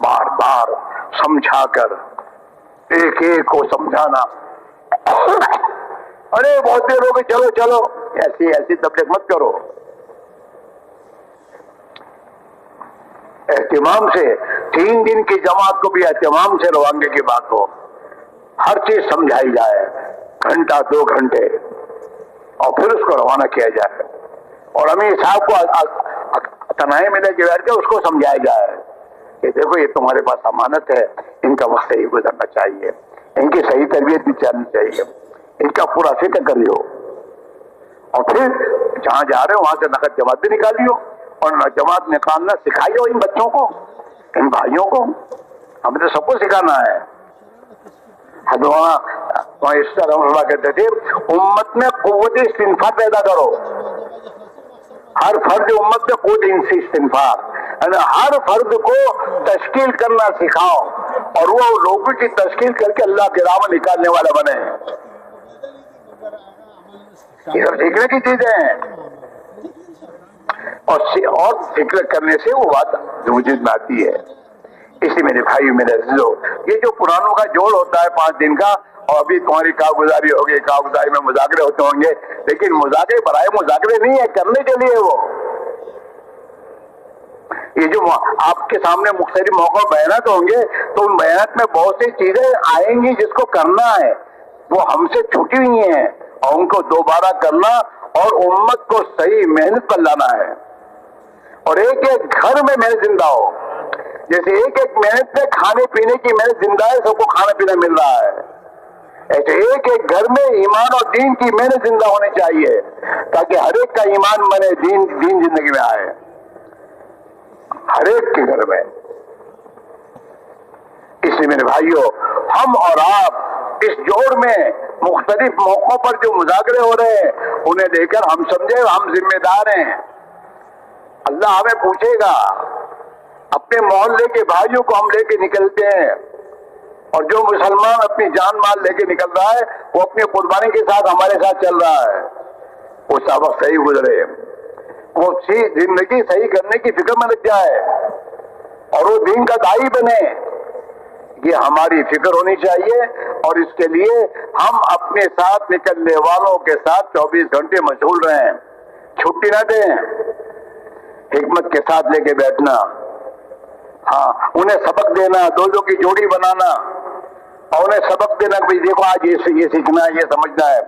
بار بار سمجھا کر، ایک ایک کو سمجھانا۔ ارے بہت دیر ہو گئی، چلو چلو، ایسی تبلیغ مت کرو۔ اہتمام سے 3 دن کی جماعت کو بھی اہتمام سے روانگی کی بات ہو، ہر چیز سمجھائی جائے، گھنٹہ 2 گھنٹے، اور پھر اس کو روانہ کیا جائے، اور امیر صاحب کو تنہائی میں لے کے بیٹھ کے اس کو سمجھایا جائے کہ دیکھو یہ تمہارے پاس امانت ہے، ان کا وقت صحیح گزرنا چاہیے، ان کی صحیح تربیت بھی چلنی چاہیے، ان کا پورا فکر کر لیو، اور پھر جہاں جا رہے ہو وہاں سے نقد جماعت بھی نکالیو، اور جماعت نکالنا سکھائیو ان بچوں کو، ان بھائیوں کو، ہمیں تو سب کو سکھانا ہے۔ اس طرح کہتے تھے امت میں قوت استنفار پیدا کرو، ہر فرد امت میں قوت استنفار، ہر فرد کو تشکیل کرنا سکھاؤ، اور وہ لوگوں کی تشکیل کر کے اللہ کے راہ میں نکالنے والا بنے۔ یہ سب سیکھنے کی چیزیں ہیں، اور فکر کرنے سے وہ بات وجود میں آتی ہے۔ اسی میرے بھائی میرے عزیزو، یہ جو قرآنوں کا جوڑ ہوتا ہے 5 دن کا، اور ابھی تمہاری کارگزاری ہوگی، کارگزاری میں مذاکرے ہوتے ہوں گے، لیکن مذاکرے برائے مذاکرے نہیں ہے، کرنے کے لیے وہ یہ جو آپ کے سامنے مختلف موقع بیانات ہوں گے، تو ان بیانات میں بہت سی چیزیں آئیں گی جس کو کرنا ہے، وہ ہم سے چھٹی ہوئی ہیں، اور ان کو دوبارہ کرنا اور امت کو صحیح محنت پر لانا ہے، اور ایک ایک گھر میں محنت زندہ ہو، جیسے ایک ایک محنت میں کھانے پینے کی محنت زندہ ہے، سب کو کھانا پینا مل رہا ہے، ایسے ایک ایک گھر میں ایمان اور دین کی محنت زندہ ہونی چاہیے، تاکہ ہر ایک کا ایمان بنے، دین زندگی میں آئے، ہر ایک کے گھر میں۔ اس لیے میرے بھائیوں، ہم اور آپ اس جوڑ میں مختلف موقعوں پر جو مذاکرے ہو رہے ہیں، انہیں لے کر ہم سمجھے ہم ذمہ دار ہیں، اللہ ہمیں پوچھے گا۔ اپنے محلے کے بھائیوں کو ہم لے کے نکلتے ہیں، اور جو مسلمان اپنی جان مال لے کے نکل رہا ہے، وہ اپنی قربانی کے ساتھ ہمارے ساتھ چل رہا ہے، وہ سبق صحیح گزرے، وہ زندگی صحیح کرنے کی فکر میں لگ جائے، اور وہ دین کا داعی بنے، یہ ہماری فکر ہونی چاہیے۔ اور اس کے لیے ہم اپنے ساتھ نکلنے والوں کے ساتھ 24 گھنٹے مشغول رہیں، چھٹی نہ دیں، حکمت کے ساتھ لے کے بیٹھنا، ہاں انہیں سبق دینا، دو کی جوڑی بنانا، اور انہیں سبق دینا کہ دیکھو آج یہ سیکھنا ہے، یہ سمجھنا ہے۔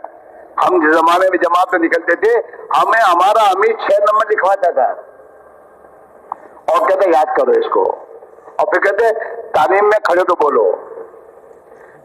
ہم جس زمانے میں جماعت میں نکلتے تھے، ہمیں ہمارا امیر 6 نمبر لکھواتا تھا، اور کہتے یاد کرو اس کو، اور پھر کہتے تعلیم میں کھڑے تو بولو،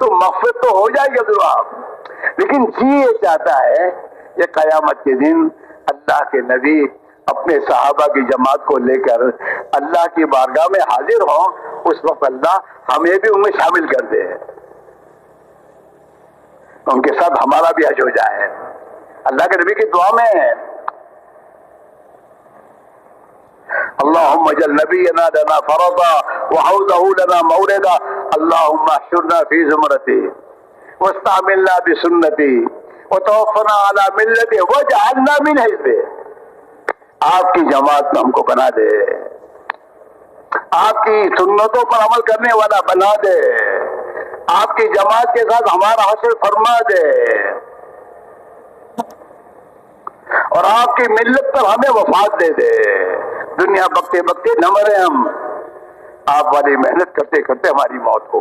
تو مغفرت تو ہو جائے گی عبدالوہاب، لیکن جی یہ چاہتا ہے یہ قیامت کے دن اللہ کے نبی اپنے صحابہ کی جماعت کو لے کر اللہ کی بارگاہ میں حاضر ہوں، اس وقت اللہ ہمیں بھی ان میں شامل کر دے، ان کے ساتھ ہمارا بھی حج ہو جائے۔ اللہ کے نبی کی دعا میں ہے اللہم اجعل نبینا لنا فرضا وحوضہ لنا موردا اللہم احشرنا فی زمرتی واستعملنا بسنتی وتوفنا علی ملتی واجعلنا من حزبہ، آپ کی جماعت میں ہم کو بنا دے، آپ کی سنتوں پر عمل کرنے والا بنا دے، آپ کی جماعت کے ساتھ ہمارا حشر فرما دے، اور آپ کی ملت پر ہمیں وفات دے دے، دنیا بکتے بکتے نہ مرے ہم، آپ والی محنت کرتے کرتے ہماری موت ہو۔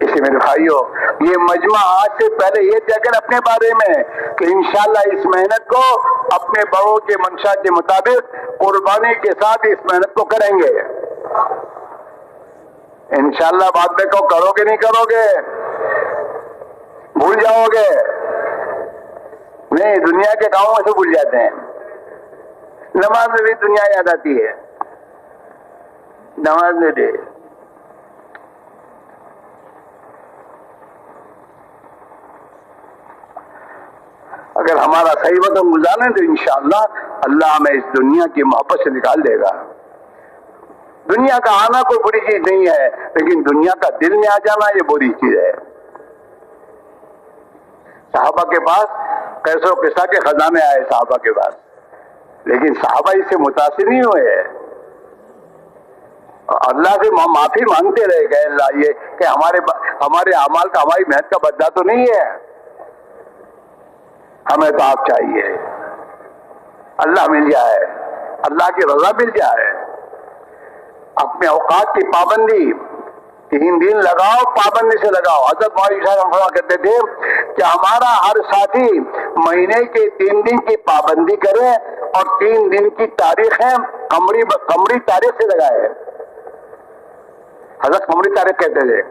اسی میرے بھائیو، یہ مجمع آج سے پہلے یہ طے کر اپنے بارے میں کہ انشاءاللہ اس محنت کو اپنے بڑوں کے منشا کے مطابق قربانی کے ساتھ اس محنت کو کریں گے انشاءاللہ۔ بعد میں کو کرو گے نہیں کرو گے، بھول جاؤ گے؟ نہیں، دنیا کے کاموں سے بھول جاتے ہیں، نماز میں بھی دنیا یاد آتی ہے، نماز میں بھی۔ اگر ہمارا صحیح وقت گزاریں تو انشاءاللہ اللہ ہمیں اس دنیا کی محبت سے نکال دے گا۔ دنیا کا آنا کوئی بری چیز نہیں ہے، لیکن دنیا کا دل میں آ جانا یہ بری چیز ہے۔ صحابہ کے پاس قیس و قصہ کے خزانے آئے صحابہ کے پاس، لیکن صحابہ اس سے متاثر نہیں ہوئے، اللہ سے معافی مانگتے رہے گئے، اللہ یہ کہ ہمارے اعمال کا، ہماری محنت کا بدلہ تو نہیں ہے، ہمیں تو آپ چاہیے، اللہ مل جائے، اللہ کی رضا مل جائے۔ اپنے اوقات کی پابندی 3 دن لگاؤ، پابندی سے لگاؤ۔ حضرت مولانا صاحب فرمایا کرتے تھے کہ ہمارا ہر ساتھی مہینے کے 3 دن کی پابندی کرے اور 3 دن کی تاریخیں قمری تاریخ سے لگائے۔ حضرت قمری تاریخ کہتے تھے،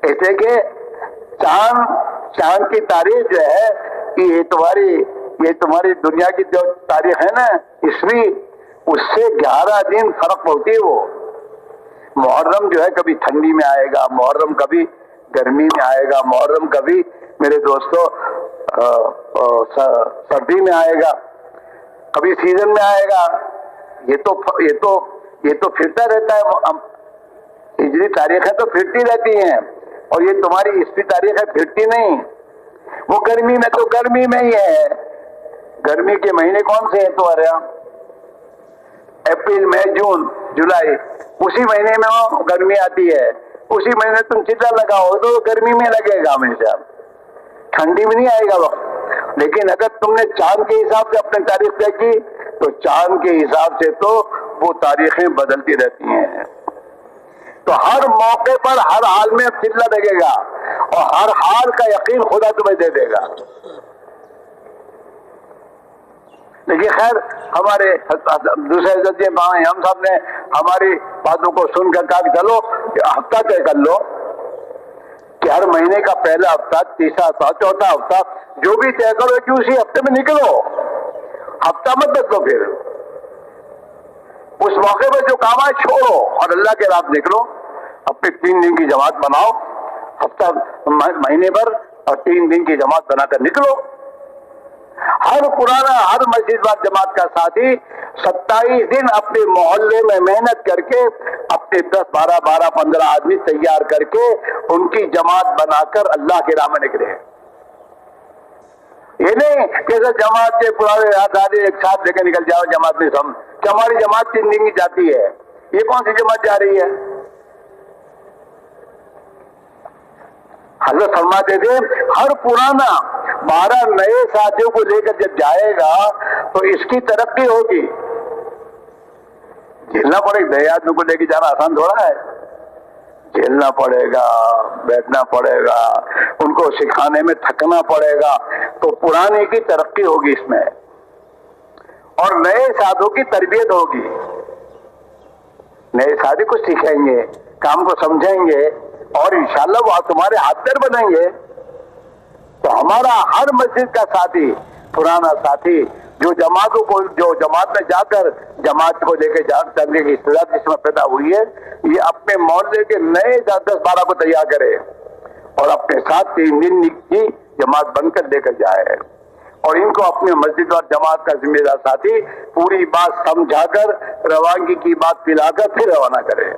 ایسے کہ چاند کی تاریخ جو ہے کہ یہ تمہاری دنیا کی جو تاریخ ہے نا عیسوی، اس سے 11 دن فرق ہوتی ہے۔ وہ محرم جو ہے کبھی ٹھنڈی میں آئے گا، محرم کبھی گرمی میں آئے گا، محرم کبھی میرے دوستوں سردی میں آئے گا، کبھی سیزن میں آئے گا۔ یہ تو پھرتا رہتا ہے، ہجری تاریخیں تو پھرتی رہتی ہیں، اور یہ تمہاری عیسوی تاریخیں پھرتی نہیں۔ وہ گرمی میں تو گرمی میں ہی ہے، گرمی کے مہینے کون سے ہیں تمہارے یہاں؟ اپریل، مئی، جون، جولائی، اسی مہینے میں وہ گرمی آتی ہے، اسی مہینے تم چلا لگاؤ تو گرمی میں لگے گا ہمیشہ، ٹھنڈی میں نہیں آئے گا وقت۔ لیکن اگر تم نے چاند کے حساب سے اپنی تاریخ طے کی تو چاند کے حساب سے تو وہ تاریخیں بدلتی رہتی ہیں۔ تو ہر موقع پر ہر حال میں چلا لگے گا، اور ہر حال کا یقین خدا تمہیں دے دے گا۔ لیکن خیر، ہمارے دوسرے حضرت ہم صاحب نے ہماری باتوں کو سن کر کہا کہ چلو ہفتہ طے کر لو کہ ہر مہینے کا پہلا ہفتہ، تیسرا ہفتہ، چوتھا ہفتہ، جو بھی طے کرو کہ اسی ہفتے میں نکلو، ہفتہ مت بدلو۔ پھر اس موقع پر جو کام ہے چھوڑو اور اللہ کے راہ نکلو، اپنے 3 دن کی جماعت بناؤ، ہفتہ مہینے پر، اور 3 دن کی جماعت بنا کر نکلو۔ ہر پرانا، ہر مسجد وال جماعت کا ساتھی 27 دن اپنے محلے میں محنت کر کے اپنے 10، 12، 15 آدمی تیار کر کے ان کی جماعت بنا کر اللہ کے راہ میں نکلے۔ یہ نہیں کہ جماعت کے پرانے آدھے ایک ساتھ لے کے نکل جاؤ جماعت میں سم کہ ہماری جماعت 3 دن کی جاتی ہے، یہ کون سی جماعت جا رہی ہے؟ حضرت فرماتے تھے ہر پرانا 12 نئے ساتھیوں کو لے کر جب جائے گا تو اس کی ترقی ہوگی۔ جھیلنا پڑے گا، 2 آدمی کو لے کے جانا آسان تھوڑا ہے، جھیلنا پڑے گا، بیٹھنا پڑے گا، ان کو سکھانے میں تھکنا پڑے گا، تو پرانے کی ترقی ہوگی اس میں، اور نئے ساتھوں کی تربیت ہوگی۔ نئے ساتھی کو سکھائیں گے، کام کو سمجھیں گے، اور انشاءاللہ وہ تمہارے ہاتھ بنیں گے. تو ہمارا ہر مسجد کا ساتھی، پرانا ساتھی، جو جماعت میں جا کر جماعت کو لے کے چلنے کی استعداد جس میں پیدا ہوئی ہے، یہ اپنے محلے کے نئے 10-12 کو تیار کرے اور اپنے ساتھ 3 دن کی جماعت بن کر لے کر جائے، اور ان کو اپنے مسجد اور جماعت کا ذمہ دار ساتھی پوری بات سمجھا کر روانگی کی بات پلا کر پھر روانہ کرے.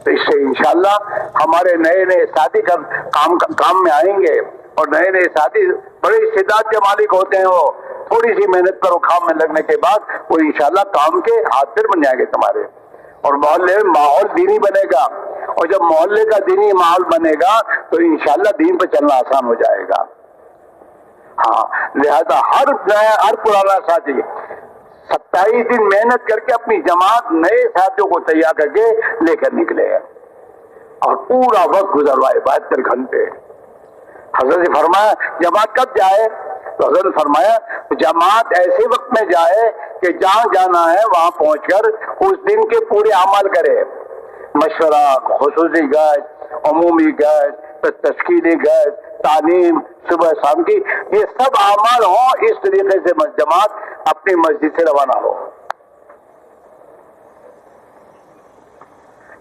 تو اس سے انشاءاللہ ہمارے نئے ساتھی کام میں آئیں گے، اور نئے ساتھی بڑے استعداد کے مالک ہوتے ہیں. وہ تھوڑی سی محنت پر وہ کام میں لگنے کے بعد وہ انشاءاللہ کام کے حاضر بن جائیں گے تمہارے، اور محلے میں ماحول دینی بنے گا. اور جب محلے کا دینی ماحول بنے گا تو انشاءاللہ دین پہ چلنا آسان ہو جائے گا. ہاں، لہذا ہر پرانا ساتھی 27 دن محنت کر کے اپنی جماعت نئے ساتھیوں کو تیار کر کے لے کر نکلے، اور پورا وقت گزروائے 72 گھنٹے. حضرت نے فرمایا جماعت کب جائے؟ تو حضرت نے فرمایا جماعت ایسے وقت میں جائے کہ جہاں جانا ہے وہاں پہنچ کر اس دن کے پورے عمل کرے. مشورہ، خصوصی گشت، عمومی گشت، تشکیلی گشت، تعلیم، صبح شام کی، یہ سب اعمال ہوں. اس طریقے سے جماعت اپنی مسجد سے روانہ ہو.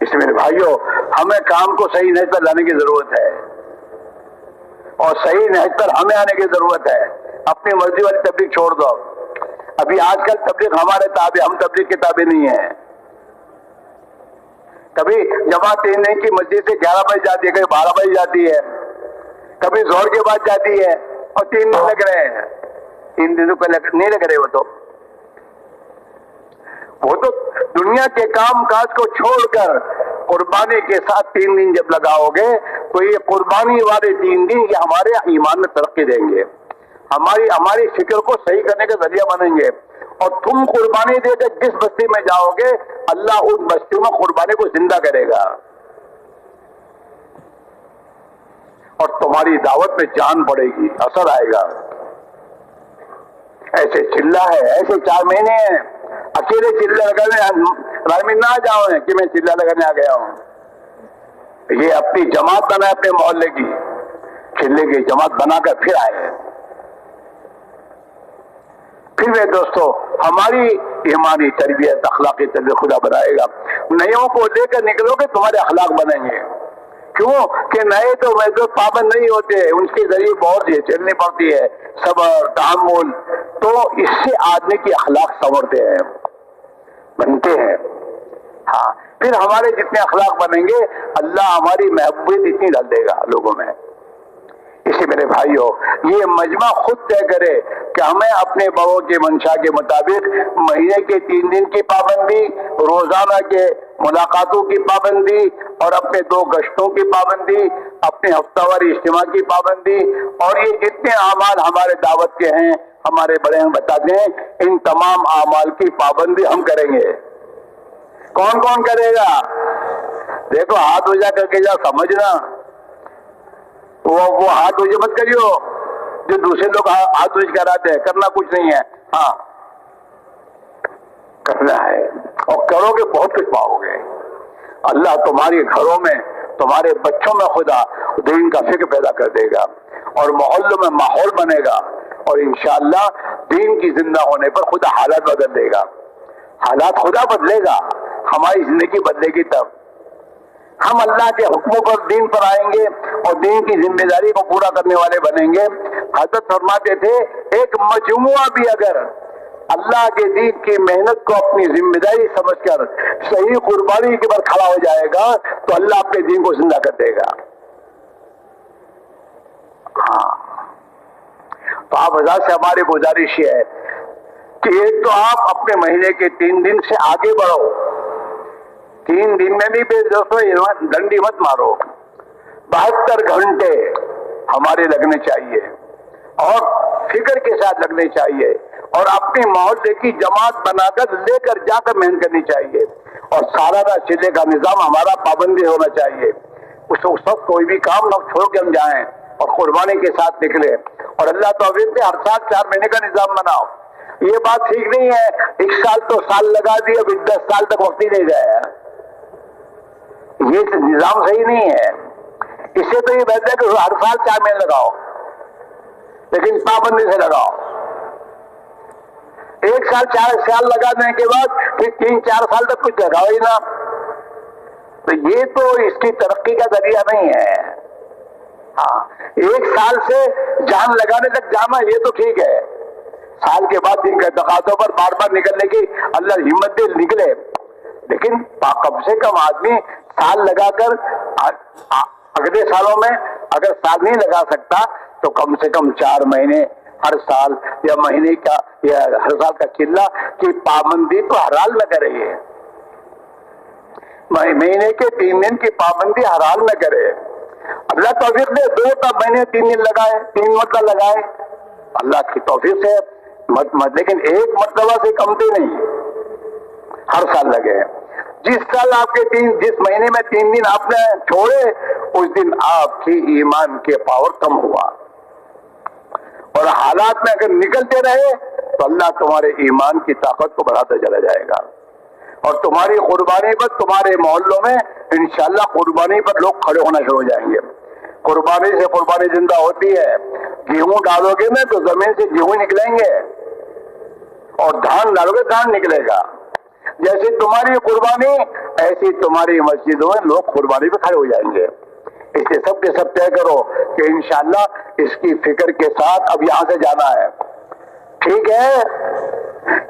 اس میں بھائیوں ہمیں کام کو صحیح نہج پر لانے کی ضرورت ہے، اور صحیح نہج پر ہمیں آنے کی ضرورت ہے. اپنی مرضی والی تبلیغ چھوڑ دو. ابھی آج کل تبلیغ ہمارے تابع، ہم تبلیغ کے تابع نہیں ہیں. کبھی جماعت 3 دن کی مسجد سے 11 بجے جاتی ہے، کبھی 12 بجے جاتی ہے، کبھی زہر کے بعد جاتی ہے، اور 3 دن لگ رہے ہیں. 3 دنوں پہ نہیں لگ رہے. وہ تو دنیا کے کام کاج کو چھوڑ کر قربانی کے ساتھ 3 دن جب لگاؤ گے تو یہ قربانی والے 3 دن یہ ہمارے ایمان میں ترقی دیں گے، ہماری فکر کو صحیح کرنے کا ذریعہ بنیں گے. اور تم قربانی دے کر جس بستی میں جاؤ گے اللہ اس بستی میں قربانی کو زندہ کرے گا، اور تمہاری دعوت میں جان پڑے گی، اثر آئے گا. ایسے چلہ ہے، ایسے 4 مہینے ہیں، اکیلے چلہ لگانے رائے نہ جاؤ کہ میں چلہ لگانے آ گیا ہوں. یہ اپنی جماعت بنا، اپنے محلے کی چلے کی جماعت بنا کر پھر آئے. پھر میرے دوستو ہماری ایمانی تربیت، اخلاقی تربیت خدا بنائے گا. نئیوں کو لے کر نکلو گے تمہارے اخلاق بنیں گے. کیوں کہ نئے تو پابند نہیں ہوتے، ان کے ذریعے بہت چلنی پڑتی ہے، صبر، تحمل. تو اس سے آدمی کی اخلاق سنورتے ہیں، بنتے ہیں. ہاں، پھر ہمارے جتنے اخلاق بنیں گے اللہ ہماری محبوبیت اتنی ڈال دے گا لوگوں میں. اسی میرے بھائیوں یہ مجمع خود طے کرے کہ ہمیں اپنے بڑوں کے منشا کے مطابق مہینے کے 3 دن کی پابندی، روزانہ کے ملاقاتوں کی پابندی، اور اپنے 2 گشتوں کی پابندی، اپنے ہفتہ واری اجتماع کی پابندی، اور یہ جتنے اعمال ہمارے دعوت کے ہیں ہمارے بڑے ہم بتاتے ہیں، ان تمام اعمال کی پابندی ہم کریں گے. کون کون کرے گا؟ دیکھو ہاتھ اونچا کر کے جا، سمجھنا وہ ہاتھ اونچے مت کریو جو دوسرے لوگ ہاتھ اونچ کراتے ہیں. کرنا کچھ نہیں ہے، ہاں کرنا ہے، اور کرو گے بہت کچھ پاؤ گے. اللہ تمہارے گھروں میں، تمہارے بچوں میں خدا دین کا فکر پیدا کر دے گا، اور محلوں میں ماحول بنے گا، اور انشاءاللہ دین کی زندہ ہونے پر خدا حالات بدل دے گا. حالات خدا بدلے گا، ہماری زندگی بدلے گی. تب ہم اللہ کے حکموں پر دین پر آئیں گے اور دین کی ذمہ داری کو پورا کرنے والے بنیں گے. حضرت فرماتے تھے ایک مجموعہ بھی اگر اللہ کے دین کی محنت کو اپنی ذمہ داری سمجھ کر صحیح قربانی کے پر کھڑا ہو جائے گا تو اللہ اپنے دین کو زندہ کر دے گا. ہاں، تو آپ حضرات سے ہماری گزارش یہ ہے کہ ایک تو آپ اپنے مہینے کے 3 دن سے آگے بڑھو. 3 دن میں بھی دوستوں ڈنڈی مت مارو، 72 گھنٹے ہمارے لگنے چاہیے، اور فکر کے ساتھ لگنے چاہیے، اور اپنی محلے کی جماعت بنا کر لے کر جا کر محنت کرنی چاہیے. اور سالانہ چلے کا نظام ہمارا پابندی ہونا چاہیے. اس وقت کوئی بھی کام نہ چھوڑ کے ہم جائیں اور قربانی کے ساتھ نکلے. اور اللہ توفیق دے ہر سال 4 مہینے کا نظام بناؤ. یہ بات ٹھیک نہیں ہے 1 سال تو سال لگا دی، اب 10 سال تک وقت ہی نہیں گیا. یہ نظام صحیح نہیں ہے. اس سے تو یہ بہتر ہے کہ ہر سال 4 مہینے لگاؤ، لیکن پابندی سے لگاؤ. 1 سال 4 سال لگانے کے بعد پھر 3-4 سال تک کچھ لگاؤ ہی نہ. تو یہ تو اس کی ترقی کا ذریعہ نہیں ہے. ہاں 1 سال سے جان لگانے تک جانا یہ تو ٹھیک ہے، سال کے بعد جن کے تقاضوں پر بار بار نکلنے کی اللہ ہمت دے نکلے. لیکن کم سے کم آدمی سال لگا کر اگلے سالوں میں اگر سال نہیں لگا سکتا تو کم سے کم 4 مہینے ہر سال یا مہینے کا یا ہر سال کا چلہ کی پابندی تو ہر حال میں کرے. مہینے کے 3 دن کی پابندی ہر حال میں کرے. اللہ توفیق دے 2 مہینے 3 دن لگائے، 3 مرتبہ لگائے، اللہ کی توفیق سے لیکن 1 مرتبہ سے کمتی نہیں، ہر سال لگے. جس سال آپ کے جس مہینے میں 3 دن آپ نے چھوڑے اس دن آپ کی ایمان کے پاور کم ہوا، اور حالات میں اگر نکلتے رہے تو اللہ تمہارے ایمان کی طاقت کو بڑھاتا چلا جائے گا. اور تمہاری قربانی پر تمہارے محلوں میں انشاءاللہ قربانی پر لوگ کھڑے ہونا شروع ہو جائیں گے. قربانی سے قربانی زندہ ہوتی ہے. گیہوں ڈالو گے نا تو زمین سے گیہوں نکلیں گے، اور دھان ڈالو گے دھان نکلے گا. جیسی تمہاری قربانی ایسی تمہاری مسجدوں میں لوگ قربانی پہ کھڑے ہو جائیں گے. اس لیے سب کے سب طے کرو کہ انشاءاللہ اس کی فکر کے ساتھ اب یہاں سے جانا ہے. ٹھیک ہے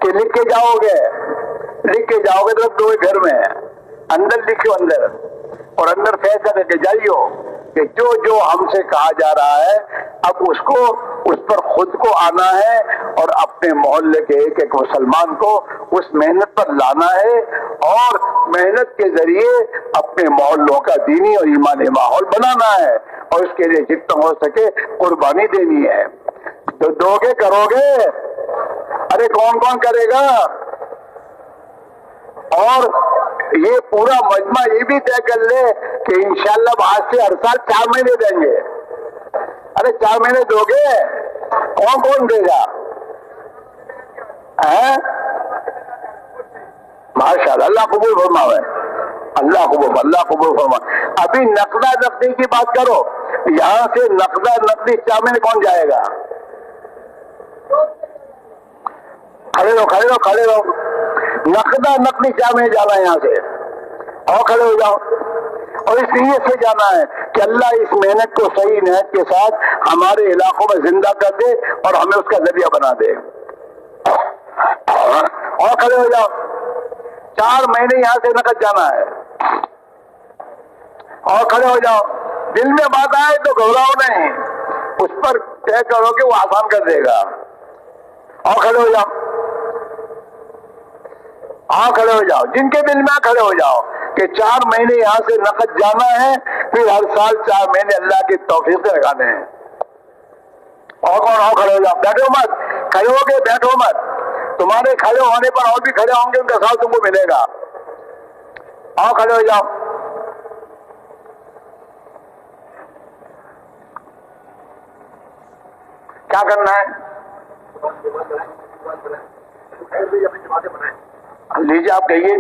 کہ لکھ کے جاؤ گے تو دو گھر میں اندر لکھو اندر، اور اندر فیصلہ کر کے جائیو کہ جو ہم سے کہا جا رہا ہے اب اس پر خود کو آنا ہے، اور اپنے محلے کے ایک مسلمان کو اس محنت پر لانا ہے، اور محنت کے ذریعے اپنے محلوں کا دینی اور ایمانی ماحول بنانا ہے، اور اس کے لیے جتنا ہو سکے قربانی دینی ہے. تو دو گے کرو گے؟ ارے کون کون کرے گا؟ اور یہ پورا مجمع یہ بھی طے کر لے کہ انشاءاللہ آج سے ہر سال 4 مہینے دیں گے. ارے 4 مہینے دو گے؟ کون کون دے گا؟ ماشاءاللہ اللہ قبول فرمائے، اللہ قبول فرمائے. ابھی نقدہ نقدی کی بات کرو، یہاں سے نقدہ نقدی 4 مہینے کون جائے گا؟ کھڑے رہو. نقدہ نقدی 4 مہینے جانا ہے یہاں سے، اور کھڑے ہو جاؤ. اور اس نیت سے جانا ہے کہ اللہ اس محنت کو صحیح نیت کے ساتھ ہمارے علاقوں میں زندہ کر دے اور ہمیں اس کا ذریعہ بنا دے. اور کھڑے ہو جاؤ. 4 مہینے یہاں سے نقد جانا ہے، اور کھڑے ہو جاؤ. دل میں بات آئے تو گھبراؤ نہیں، اس پر طے کرو کہ وہ آسان کر دے گا. اور کھڑے ہو جاؤ. کھڑے ہو جاؤ. جن کے دل میں کھڑے ہو جاؤ کہ 4 مہینے یہاں سے نقد جانا ہے، پھر ہر سال 4 مہینے اللہ کی توفیق سے لگانے ہیں. اور کھڑے ہو جاؤ. بیٹھو مت. کھڑے ہو کے بیٹھو مت. تمہارے کھڑے ہونے پر اور بھی کھڑے ہوں گے، ان کا ساتھ تم کو ملے گا. اور کھڑے ہو جاؤ. کیا کرنا ہے؟ لیجیے آپ کہیے.